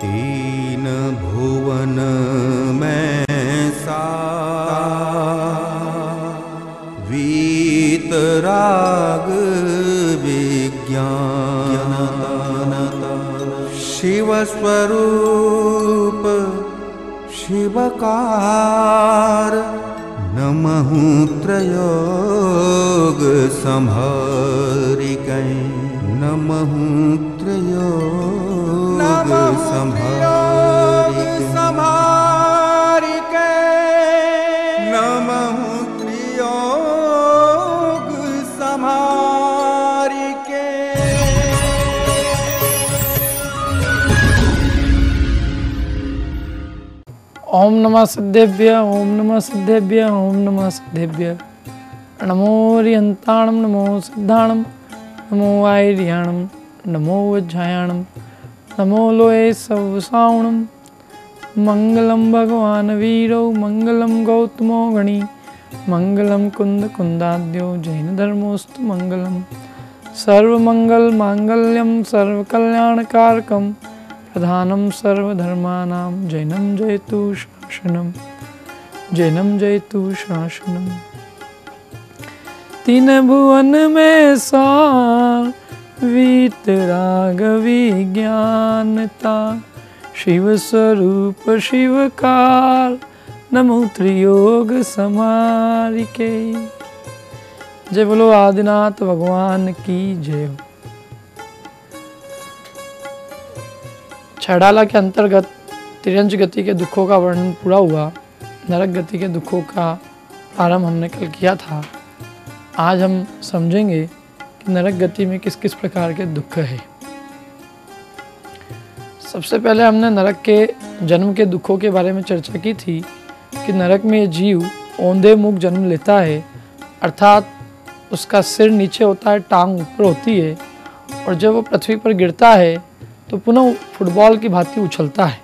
तीन भुवन में वीतराग विज्ञान शिव स्वरूप शिवकार नमः त्रयोग संहारिकै नमः त्रयोग संहारिकै नमः त्रयोग संहारिकै। ओम नमः सिद्धेभ्य ओम नमः सिद्धेभ्य ओम नमः सिद्धेभ्य। नमो रियंताणम नमो सिद्धाणम नमो आयर्याणम नमो वज्रायाणम नमो लोये सवसावणम। मंगलम भगवान वीरो मंगलम गौतमो गणी मंगलम कुंद कुंदाद्यो जैन धर्मोस्तु मंगलम। सर्वमंगल मांगल्यम सर्वकल्याणकारकम प्रधानम सर्वधर्मानां जैनम जयतु शासनम जैनम जयतु शासनम। तीन भुवन में सार वीतराग विज्ञानता शिव स्वरूप शिवकार नमो त्रियोग समारिके। जय बोलो आदिनाथ भगवान की जय हो। छड़ाला के अंतर्गत तिर्यंच गति के दुखों का वर्णन पूरा हुआ। नरक गति के दुखों का प्रारंभ हमने कल किया था। आज हम समझेंगे कि नरक गति में किस किस प्रकार के दुख है। सबसे पहले हमने नरक के जन्म के दुखों के बारे में चर्चा की थी कि नरक में जीव औंधे मुख जन्म लेता है, अर्थात उसका सिर नीचे होता है, टांग ऊपर होती है, और जब वो पृथ्वी पर गिरता है तो पुनः फुटबॉल की भांति उछलता है।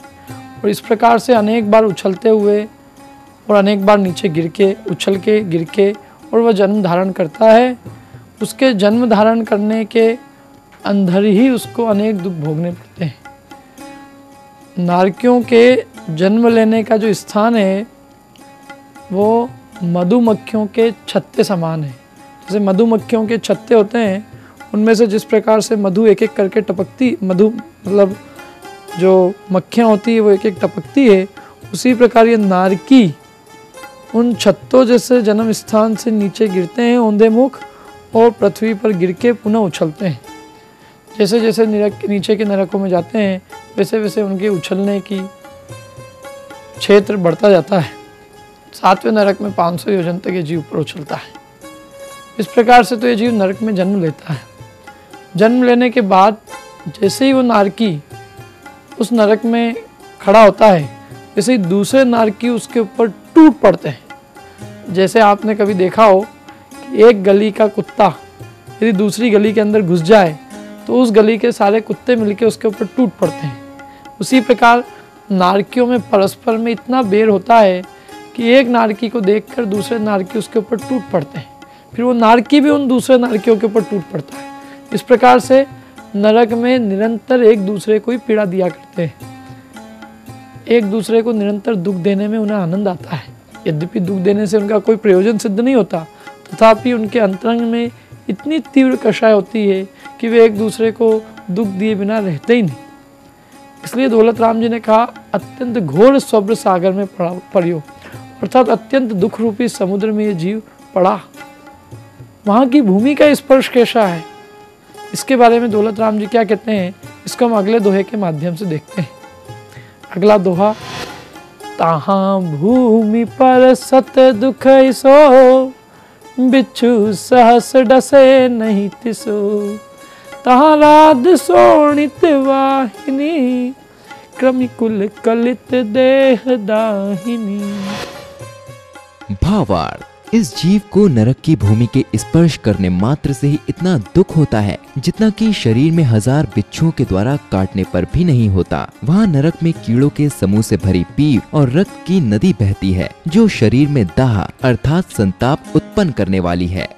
और इस प्रकार से अनेक बार उछलते हुए और अनेक बार नीचे गिर के उछल के गिर के और वह जन्म धारण करता है। उसके जन्म धारण करने के अंदर ही उसको अनेक दुख भोगने पड़ते हैं। नारकियों के जन्म लेने का जो स्थान है वो मधुमक्खियों के छत्ते समान है। जैसे मधुमक्खियों के छत्ते होते हैं, उनमें से जिस प्रकार से मधु एक एक करके टपकती, मधु मतलब जो मक्खियाँ होती है वो एक एक टपकती है, उसी प्रकार ये नारकी उन छत्तों जैसे जन्म स्थान से नीचे गिरते हैं औंधे मुख और पृथ्वी पर गिर के पुनः उछलते हैं। जैसे जैसे नीचे के नरकों में जाते हैं वैसे वैसे उनके उछलने की क्षेत्र बढ़ता जाता है। 7वें नरक में 500 योजन तक ये जीव ऊपर उछलता है। इस प्रकार से तो ये जीव नरक में जन्म लेता है। जन्म लेने के बाद जैसे ही वो नारकी उस नरक में खड़ा होता है, जैसे ही दूसरे नारकी उसके ऊपर टूट पड़ते हैं। जैसे आपने कभी देखा हो कि एक गली का कुत्ता यदि दूसरी गली के अंदर घुस जाए तो उस गली के सारे कुत्ते मिलके उसके ऊपर टूट पड़ते हैं। उसी प्रकार नारकियों में परस्पर में इतना बैर होता है कि एक नारकी को देखकर दूसरे नारकी उसके ऊपर टूट पड़ते हैं, फिर वो नारकी भी उन दूसरे नारकियों के ऊपर टूट पड़ता है। इस प्रकार से नरक में निरंतर एक दूसरे को ही पीड़ा दिया करते हैं। एक दूसरे को निरंतर दुख देने में उन्हें आनंद आता है। यद्यपि दुख देने से उनका कोई प्रयोजन सिद्ध नहीं होता, तथापि उनके अंतरंग में इतनी तीव्र कषाय होती है कि वे एक दूसरे को दुख दिए बिना रहते ही नहीं। इसलिए दौलत राम जी ने कहा, अत्यंत घोर स्वब्र सागर में पड़ियो, अर्थात अत्यंत दुख रूपी समुद्र में ये जीव पड़ा। वहाँ की भूमि का स्पर्श कैसा है, इसके बारे में दौलत राम जी क्या कहते हैं, इसको हम अगले दोहे के माध्यम से देखते हैं। अगला दोहा, तहाँ भूमि पर सत दुख सो बिच्छू सहस डसे नहीं तिसो तहाँ राध सोणित वाहिनी क्रमिकुल कलित देह दाहिनी। भावार्थ, इस जीव को नरक की भूमि के स्पर्श करने मात्र से ही इतना दुख होता है जितना कि शरीर में 1000 बिच्छुओं के द्वारा काटने पर भी नहीं होता। वहाँ नरक में कीड़ों के समूह से भरी पीप और रक्त की नदी बहती है जो शरीर में दाह अर्थात संताप उत्पन्न करने वाली है।